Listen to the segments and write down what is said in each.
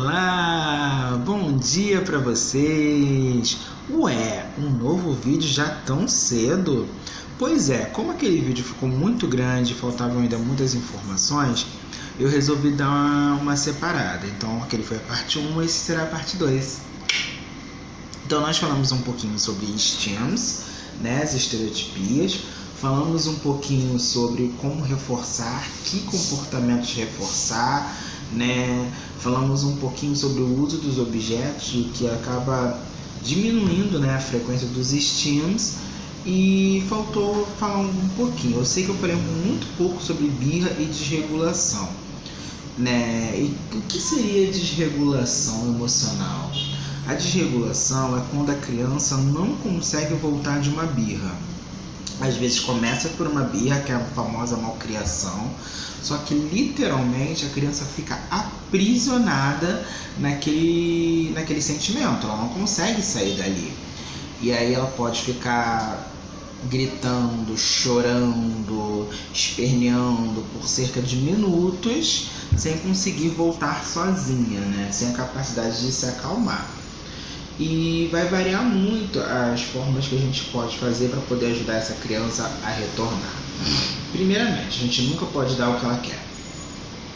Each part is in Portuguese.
Olá, bom dia para vocês. Ué, um novo vídeo já tão cedo? Pois é, como aquele vídeo ficou muito grande e faltavam ainda muitas informações, eu resolvi dar uma separada. Então aquele foi a parte 1 e esse será a parte 2. Então nós falamos um pouquinho sobre STEMs, né, as estereotipias. Falamos um pouquinho sobre como reforçar, que comportamentos reforçar, né? Falamos um pouquinho sobre o uso dos objetos, o que acaba diminuindo, né, a frequência dos STEMs. E faltou falar um pouquinho. Eu sei que eu falei muito pouco sobre birra e desregulação, né? E o que seria desregulação emocional? A desregulação é quando a criança não consegue voltar de uma birra. Às vezes começa por uma birra, que é a famosa malcriação, só que literalmente a criança fica aprisionada naquele sentimento, ela não consegue sair dali. E aí ela pode ficar gritando, chorando, esperneando por cerca de minutos sem conseguir voltar sozinha, né? Sem a capacidade de se acalmar. E vai variar muito as formas que a gente pode fazer para poder ajudar essa criança a retornar. Primeiramente, a gente nunca pode dar o que ela quer.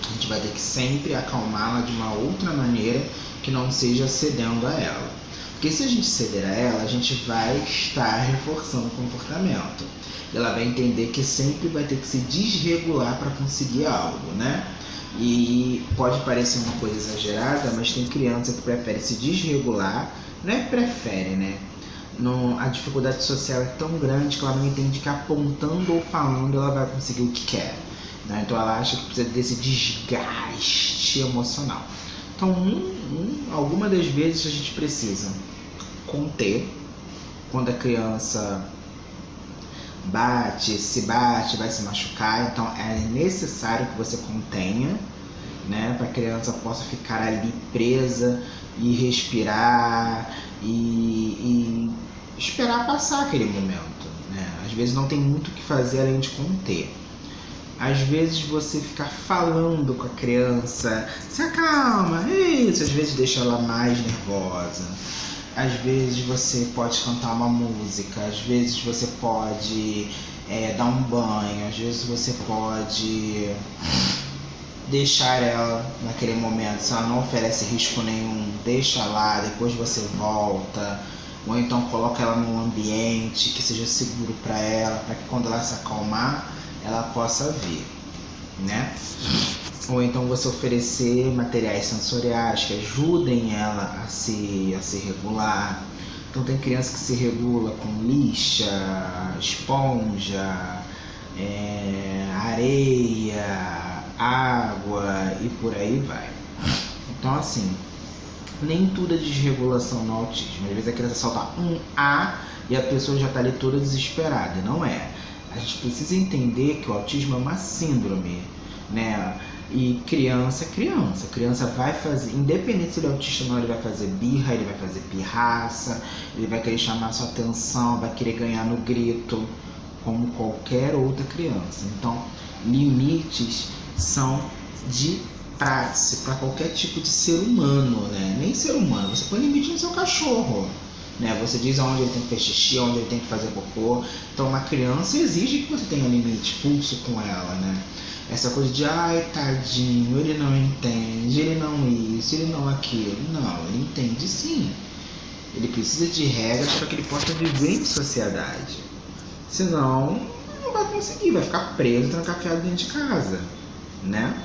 A gente vai ter que sempre acalmá-la de uma outra maneira que não seja cedendo a ela. Porque se a gente ceder a ela, a gente vai estar reforçando o comportamento. Ela vai entender que sempre vai ter que se desregular para conseguir algo, né? E pode parecer uma coisa exagerada, mas tem criança que prefere se desregular. Não é prefere, né? A dificuldade social é tão grande que ela não entende que apontando ou falando ela vai conseguir o que quer, né? Então ela acha que precisa desse desgaste emocional. Então, algumas das vezes a gente precisa conter. Quando a criança se bate, vai se machucar, então é necessário que você contenha, né, para a criança possa ficar ali presa e respirar e esperar passar aquele momento, né? Às vezes não tem muito o que fazer além de conter. Às vezes você ficar falando com a criança, se acalma, isso, às vezes deixa ela mais nervosa. Às vezes você pode cantar uma música, às vezes você pode dar um banho, às vezes você pode deixar ela naquele momento. Se ela não oferece risco nenhum, deixa lá, depois você volta. Ou então coloca ela num ambiente que seja seguro para ela, para que quando ela se acalmar, ela possa vir, né? Ou então você oferecer materiais sensoriais que ajudem ela a se regular. Então tem criança que se regula com lixa, esponja, areia, água e por aí vai. Então assim, nem tudo é desregulação no autismo. Às vezes a criança solta um A e a pessoa já está ali toda desesperada. Não é. A gente precisa entender que o autismo é uma síndrome, né? E criança vai fazer, independente se ele é autista ou não, ele vai fazer birra, ele vai fazer pirraça, ele vai querer chamar sua atenção, vai querer ganhar no grito, como qualquer outra criança. Então, limites são de prática para qualquer tipo de ser humano, né? Nem ser humano, você põe limite no seu cachorro, né? Você diz aonde ele tem que fazer xixi, onde ele tem que fazer cocô. Então uma criança exige que você tenha limite, pulso com ela, né? Essa coisa de, ai, tadinho, ele não entende, ele não isso, ele não aquilo. Não, ele entende sim. Ele precisa de regras para que ele possa viver em sociedade. Senão, não vai conseguir, vai ficar preso, trancafiado dentro de casa, né?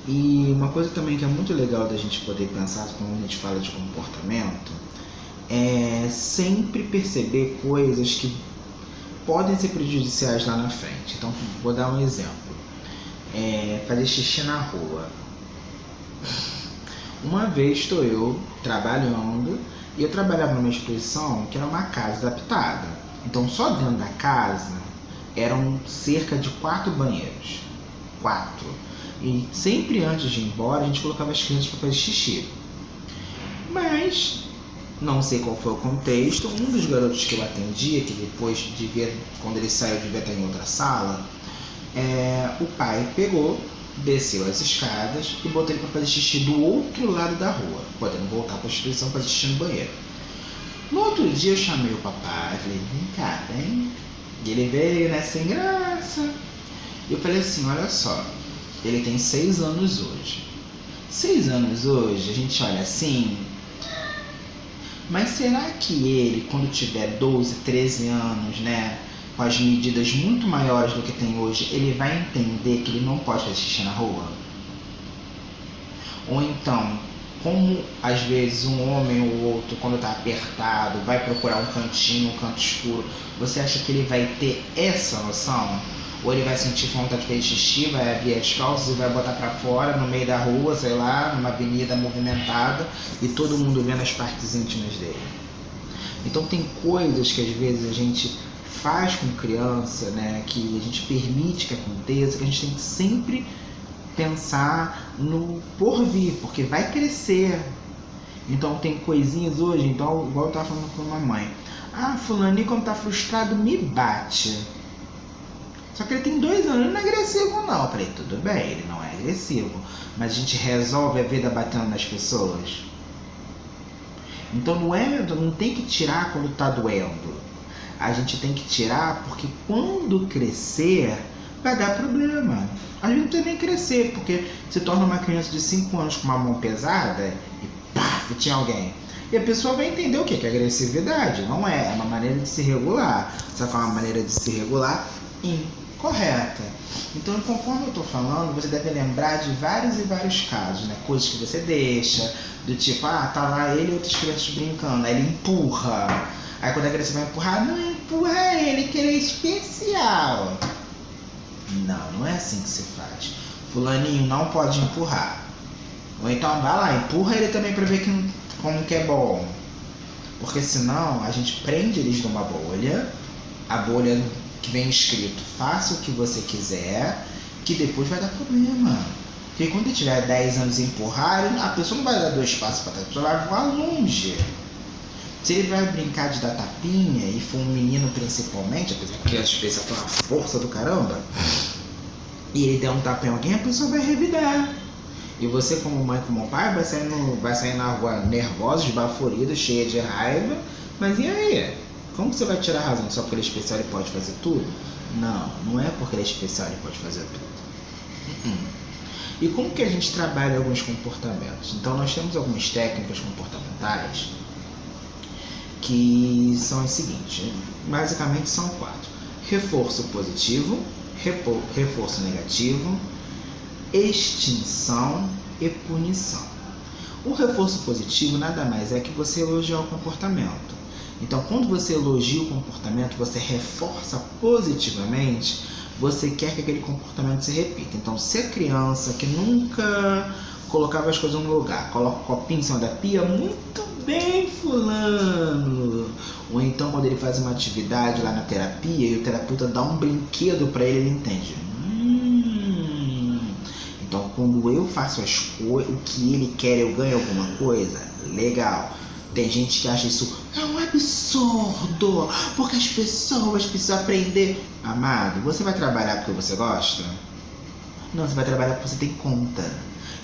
E uma coisa também que é muito legal da gente poder pensar quando a gente fala de comportamento é sempre perceber coisas que podem ser prejudiciais lá na frente. Então, vou dar um exemplo. Fazer xixi na rua. Uma vez estou eu trabalhando e eu trabalhava numa instituição que era uma casa adaptada. Então, só dentro da casa eram cerca de 4 banheiros. 4. E sempre antes de ir embora, a gente colocava as crianças para fazer xixi. Mas não sei qual foi o contexto, um dos garotos que eu atendia, que depois quando ele saiu devia estar em outra sala, o pai pegou desceu as escadas e botou ele para fazer xixi do outro lado da rua, podendo voltar para a instituição para fazer xixi no banheiro. No outro dia eu chamei o papai, falei, vem cá, vem. E ele veio, né, sem graça. E eu falei assim, olha só, ele tem 6 anos hoje. 6 anos hoje, a gente olha assim, mas será que ele, quando tiver 12, 13 anos, né, com as medidas muito maiores do que tem hoje, ele vai entender que ele não pode fazer xixi na rua? Ou então, como às vezes um homem ou outro, quando está apertado, vai procurar um cantinho, um canto escuro, você acha que ele vai ter essa noção? Ou ele vai sentir vontade de fazer xixi, vai abrir as calças e vai botar para fora, no meio da rua, sei lá, numa avenida movimentada, e todo mundo vendo as partes íntimas dele? Então tem coisas que às vezes a gente faz com criança, né, que a gente permite que aconteça, que a gente tem que sempre pensar no porvir, porque vai crescer. Então tem coisinhas hoje, então, igual eu estava falando com a mamãe, fulaninho quando tá frustrado me bate. Só que ele tem 2 anos, ele não é agressivo não. Eu falei, tudo bem, ele não é agressivo, mas a gente resolve a vida batendo nas pessoas. Então não tem que tirar quando tá doendo. A gente tem que tirar porque quando crescer vai dar problema. A gente não tem nem crescer, porque se torna uma criança de 5 anos com uma mão pesada e paf, tinha alguém. E a pessoa vai entender o que é agressividade. Não é, é uma maneira de se regular. Só que é uma maneira de se regular incorreta. Então, conforme eu estou falando, você deve lembrar de vários e vários casos, né? Coisas que você deixa, do tipo, tá lá ele e outras crianças brincando, aí ele empurra. Aí quando a criança vai empurrar, não empurra ele, que ele é especial. Não é assim que se faz. Fulaninho não pode empurrar. Ou então vai lá, empurra ele também para ver como que é bom. Porque senão a gente prende eles numa bolha, a bolha que vem escrito, faça o que você quiser, que depois vai dar problema. Porque quando ele tiver 10 anos e empurrar, a pessoa não vai dar 2 passos para trás, a pessoa vai voar longe. Se ele vai brincar de dar tapinha, e for um menino principalmente, apesar que as crianças têm uma força do caramba, e ele der um tapa em alguém, a pessoa vai revidar. E você, como mãe, como pai, vai sair na rua nervosa, esbaforida, cheia de raiva. Mas e aí? Como que você vai tirar a razão? Só porque ele é especial ele pode fazer tudo? Não é porque ele é especial ele pode fazer tudo. E como que a gente trabalha alguns comportamentos? Então nós temos algumas técnicas comportamentais que são as seguintes, basicamente são 4. Reforço positivo, reforço negativo, extinção e punição. O reforço positivo nada mais é que você elogiar o comportamento. Então, quando você elogia o comportamento, você reforça positivamente, você quer que aquele comportamento se repita. Então, se a criança que nunca colocava as coisas no lugar, coloca o copinho em cima da pia, muito bem, fulano. Ou então, quando ele faz uma atividade lá na terapia e o terapeuta dá um brinquedo para ele, ele entende. Então, quando eu faço as coisas, o que ele quer, eu ganho alguma coisa, legal. Tem gente que acha isso um absurdo, porque as pessoas precisam aprender. Amado, você vai trabalhar porque você gosta? Não, você vai trabalhar porque você tem conta.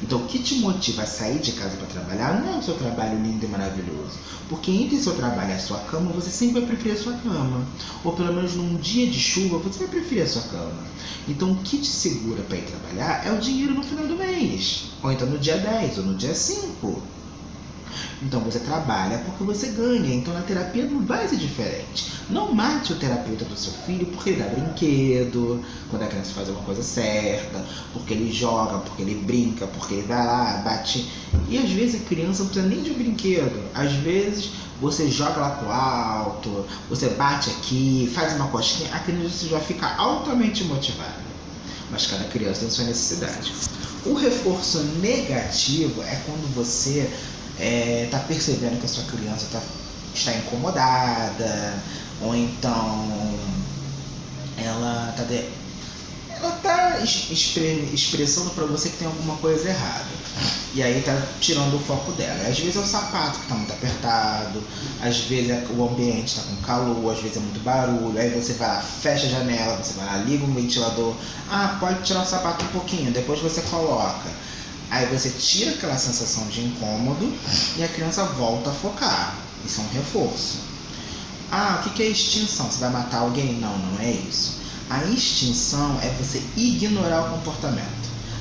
Então, o que te motiva a sair de casa para trabalhar não é o seu trabalho lindo e maravilhoso. Porque entre seu trabalho e a sua cama, você sempre vai preferir a sua cama. Ou pelo menos num dia de chuva, você vai preferir a sua cama. Então, o que te segura para ir trabalhar é o dinheiro no final do mês. Ou então no dia 10, ou no dia 5. Então você trabalha porque você ganha. Então na terapia não vai ser diferente. Não mate o terapeuta do seu filho porque ele dá brinquedo, quando a criança faz uma coisa certa, porque ele joga, porque ele brinca, porque ele vai lá, bate. E às vezes a criança não precisa nem de um brinquedo. Às vezes você joga lá pro alto, você bate aqui, faz uma cosquinha, a criança já fica altamente motivada. Mas cada criança tem sua necessidade. O reforço negativo é quando você está percebendo que a sua criança está incomodada, ou então ela está expressando para você que tem alguma coisa errada. E aí tá tirando o foco dela. Às vezes é o sapato que tá muito apertado, às vezes o ambiente tá com calor, às vezes é muito barulho. Aí você vai lá, fecha a janela, você vai lá, liga um ventilador. Ah, pode tirar o sapato um pouquinho, depois você coloca. Aí você tira aquela sensação de incômodo e a criança volta a focar. Isso é um reforço. Ah, o que é extinção? Você vai matar alguém? Não, não é isso. A extinção é você ignorar o comportamento.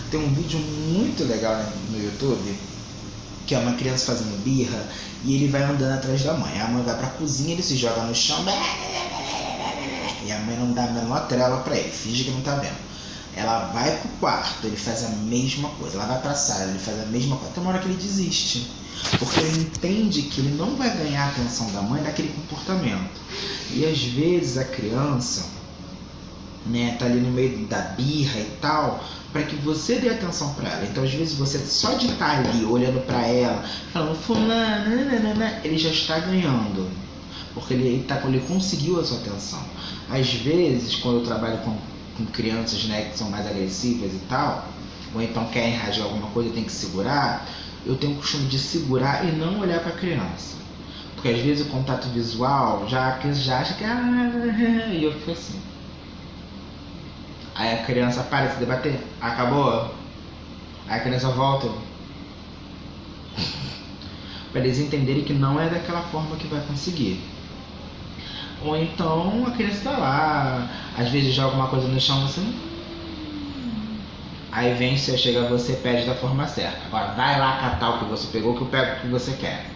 Tem um vídeo muito legal no YouTube, que é uma criança fazendo birra e ele vai andando atrás da mãe. A mãe vai pra cozinha, ele se joga no chão e a mãe não dá a menor trela pra ele, finge que não tá vendo. Ela vai pro quarto, ele faz a mesma coisa. Ela vai pra sala, ele faz a mesma coisa. Até uma hora que ele desiste, porque ele entende que ele não vai ganhar a atenção da mãe daquele comportamento. E às vezes a criança, né, tá ali no meio da birra e tal, para que você dê atenção para ela. Então às vezes você só de estar ali olhando para ela, falando fulano, ele já está ganhando, porque ele conseguiu a sua atenção. Às vezes quando eu trabalho com crianças, né, que são mais agressivas e tal, ou então querem rasgar alguma coisa e tem que segurar, eu tenho o costume de segurar e não olhar para a criança, porque às vezes o contato visual a criança já acha que e eu fico assim. Aí a criança para de se debater, acabou. Aí a criança volta. Para eles entenderem que não é daquela forma que vai conseguir. Ou então a criança tá lá, às vezes joga uma coisa no chão, você. Aí vem, você chega a você, pede da forma certa. Agora vai lá catar o que você pegou, que eu pego o que você quer.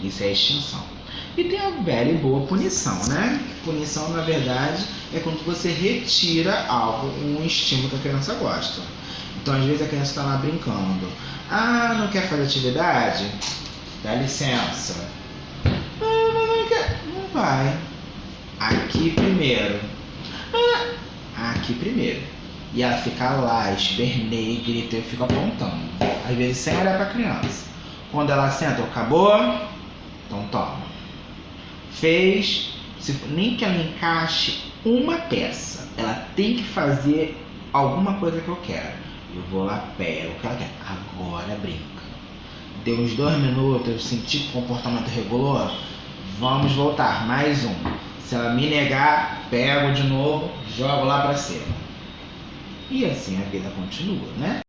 Isso é extinção. E tem a velha e boa punição, né? Punição, na verdade, é quando você retira algo, um estímulo que a criança gosta. Então, às vezes, a criança está lá brincando. Ah, não quer fazer atividade? Dá licença. Ah, mas não quer. Não vai. Aqui primeiro. Ah, aqui primeiro. E ela fica lá, esperneia e grita, eu fico apontando. Às vezes, sem olhar para a criança. Quando ela senta, acabou? Então, toma. Fez, nem que ela encaixe uma peça, ela tem que fazer alguma coisa que eu quero. Eu vou lá, pego o que ela quer. Agora brinca. Deu uns 2 minutos, eu senti que o comportamento regulou. Vamos voltar, mais um. Se ela me negar, pego de novo, jogo lá pra cima. E assim a vida continua, né?